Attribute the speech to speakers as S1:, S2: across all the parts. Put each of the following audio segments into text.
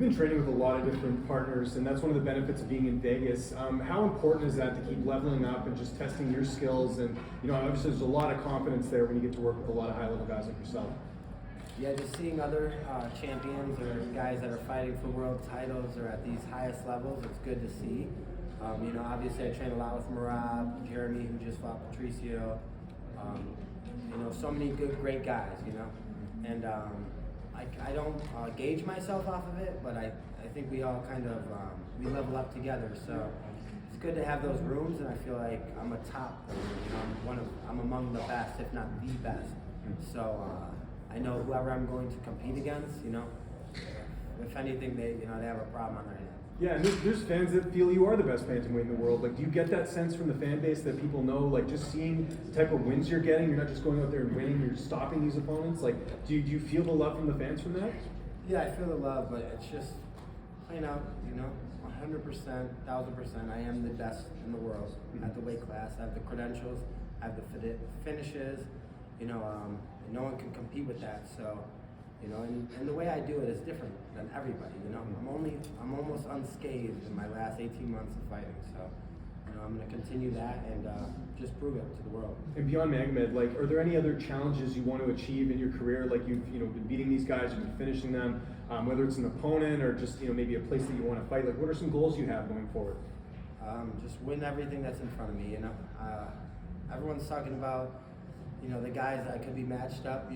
S1: been training with a lot of different partners, and that's one of the benefits of being in Vegas. How important is that to keep leveling up and just testing your skills? And obviously there's a lot of confidence there when you get to work with a lot of high-level guys like yourself.
S2: Yeah, just seeing other champions or guys that are fighting for world titles or at these highest levels, it's good to see. Obviously I train a lot with Marab, Jeremy, who just fought Patricio. So many great guys, and I don't gauge myself off of it, but I think we all kind of we level up together. So it's good to have those rooms, and I feel like I'm a top. I'm among the best, if not the best. So I know whoever I'm going to compete against, if anything, they have a problem on their hands.
S1: Yeah, and there's fans that feel you are the best bantamweight in the world. Like, do you get that sense from the fan base that people know, like, just seeing the type of wins you're getting, you're not just going out there and winning, you're stopping these opponents? Like, do you feel the love from the fans from that?
S2: Yeah, I feel the love, but it's just plain out, 100%, 1,000%. I am the best in the world at the weight class. I have the credentials, I have the finishes, no one can compete with that. So, and the way I do it is different than everybody. I'm almost unscathed in my last 18 months of fighting. So, I'm going to continue that and just prove it to the world.
S1: And beyond Magomed, like, are there any other challenges you want to achieve in your career? Like, you've been beating these guys, you've been finishing them, whether it's an opponent or just maybe a place that you want to fight. Like, what are some goals you have going forward?
S2: Just win everything that's in front of me. Everyone's talking about the guys that could be matched up.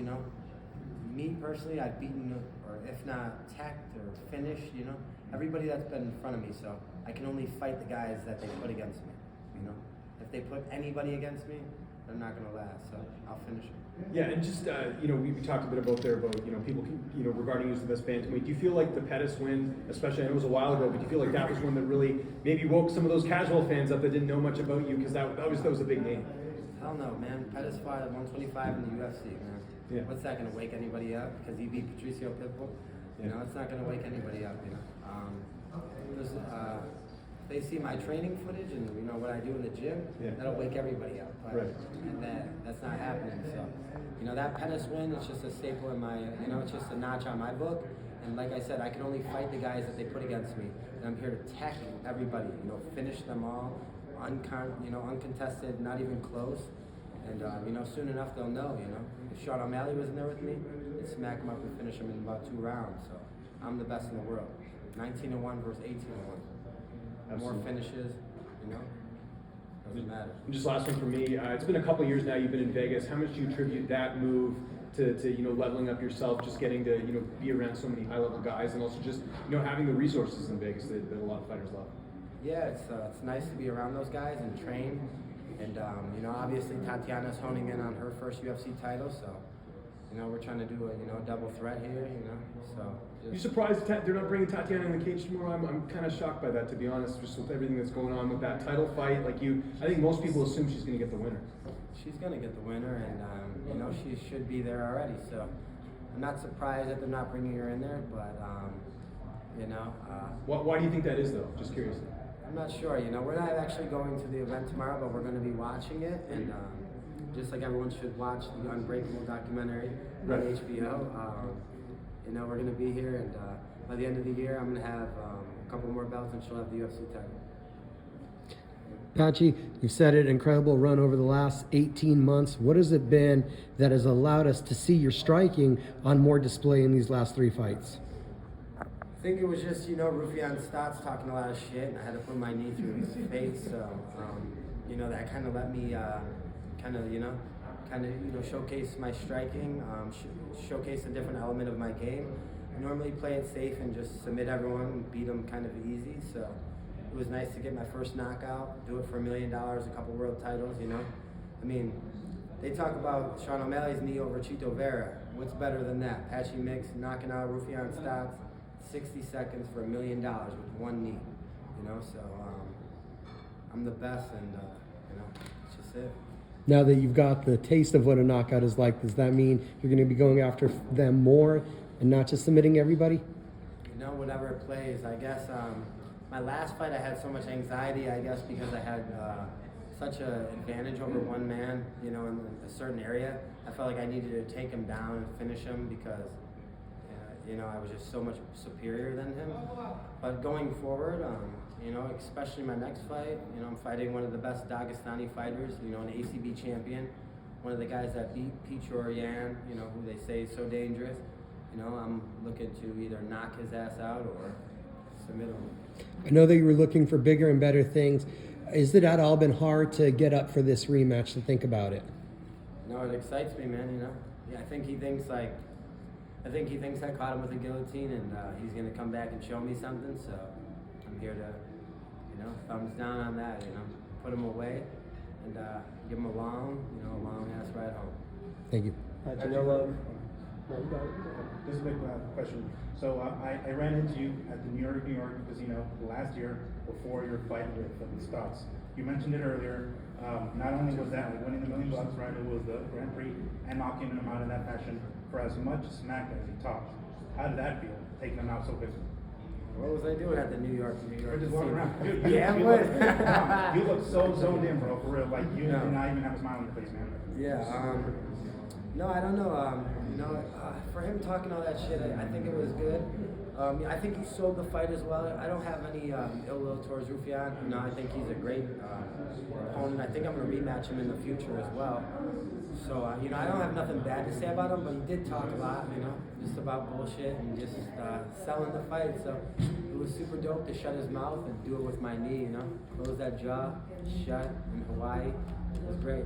S2: Me personally, I've beaten, or if not teched or finished, everybody that's been in front of me. So I can only fight the guys that they put against me. If they put anybody against me, they're not going to last. So I'll finish them.
S1: Yeah, and just we talked a bit about people regarding you as the best bantamweight. Do you feel like the Pettis win, especially I know it was a while ago, but do you feel like that was one that really maybe woke some of those casual fans up that didn't know much about you, because that was a big name?
S2: Hell no, man. Pettis fought at 125 in the UFC, man.
S1: Yeah.
S2: What's that going to wake anybody up? Because he beat Patricio Pitbull? It's not going to wake anybody up, they see my training footage and what I do in the gym, that'll wake everybody up. But that's not happening. So, that Pettis win, it's just a staple in my, it's just a notch on my book. And like I said, I can only fight the guys that they put against me. And I'm here to tech everybody, finish them all, uncontested, not even close. And, soon enough they'll know, If Sean O'Malley was in there with me, I'd smack him up and finish him in about 2 rounds. So I'm the best in the world. 19-1 versus 18-1. More finishes, doesn't matter.
S1: And just last one for me. It's been a couple years now you've been in Vegas. How much do you attribute that move to leveling up yourself, just getting to be around so many high-level guys, and also just having the resources in Vegas that a lot of fighters love?
S2: Yeah, it's nice to be around those guys and train. And obviously Tatiana's honing in on her first UFC title, so we're trying to do a double threat here. So.
S1: You surprised they're not bringing Tatiana in the cage tomorrow? I'm kind of shocked by that, to be honest, just with everything that's going on with that title fight. I think most people assume she's going to get the winner.
S2: She's going to get the winner, and she should be there already. So I'm not surprised that they're not bringing her in there, but
S1: Why do you think that is, though? Just curious.
S2: I'm not sure. We're not actually going to the event tomorrow, but we're going to be watching it, and just like everyone should watch the Unbreakable documentary on HBO. We're going to be here, and by the end of the year, I'm going to have a couple more belts, and she'll have the UFC title.
S3: Patchy, you've said it, incredible run over the last 18 months. What has it been that has allowed us to see your striking on more display in these last 3 fights?
S2: I think it was just, Rufian Stotts talking a lot of shit, and I had to put my knee through his face. So, that kind of let me, showcase my striking, showcase a different element of my game. I normally play it safe and just submit everyone and beat them kind of easy. So it was nice to get my first knockout, do it for $1 million, a couple world titles. They talk about Sean O'Malley's knee over Chito Vera. What's better than that? Patchy Mix knocking out Rufian Stotts. 60 seconds for $1 million with one knee, so I'm the best, and it's just it.
S3: Now that you've got the taste of what a knockout is like, does that mean you're going to be going after them more and not just submitting everybody?
S2: Whatever it plays. I guess my last fight I had so much anxiety, I guess, because I had such an advantage over one man, in a certain area. I felt like I needed to take him down and finish him because you know, I was just so much superior than him. But going forward, you know, especially my next fight, you know, I'm fighting one of the best Dagestani fighters, you know, an ACB champion, one of the guys that beat Pichorian, you know, who they say is so dangerous. You know, I'm looking to either knock his ass out or submit him.
S3: I know that you were looking for bigger and better things. Is it at all been hard to get up for this rematch, to think about it?
S2: No, it excites me, man, you know. Yeah, I think he thinks I caught him with a guillotine, and he's gonna come back and show me something. So I'm here to, you know, thumbs down on that. You know, put him away and give him a long ass ride home.
S3: Thank you.
S4: This is a big question. So I ran into you at the New York casino last year before your fight with Stotts. You mentioned it earlier. Not only was that like winning the $1 million, right? It was the Grand Prix and knocking him out in that fashion for as much smack as he talked. How did that feel, taking him out so quickly?
S2: What was I doing at the New York?
S4: We're just walking around.
S2: Yeah,
S4: you look so zoned in, bro, for real. Like you did not even have a smile on your face, man.
S2: Yeah. No, I don't know. You know, for him talking all that shit, I think it was good. I think he sold the fight as well. I don't have any ill will towards Rufián. You know, I think he's a great opponent. I think I'm going to rematch him in the future as well. So, you know, I don't have nothing bad to say about him, but he did talk a lot, you know, just about bullshit and just selling the fight. So it was super dope to shut his mouth and do it with my knee, you know. Close that jaw, shut in Hawaii. It was great.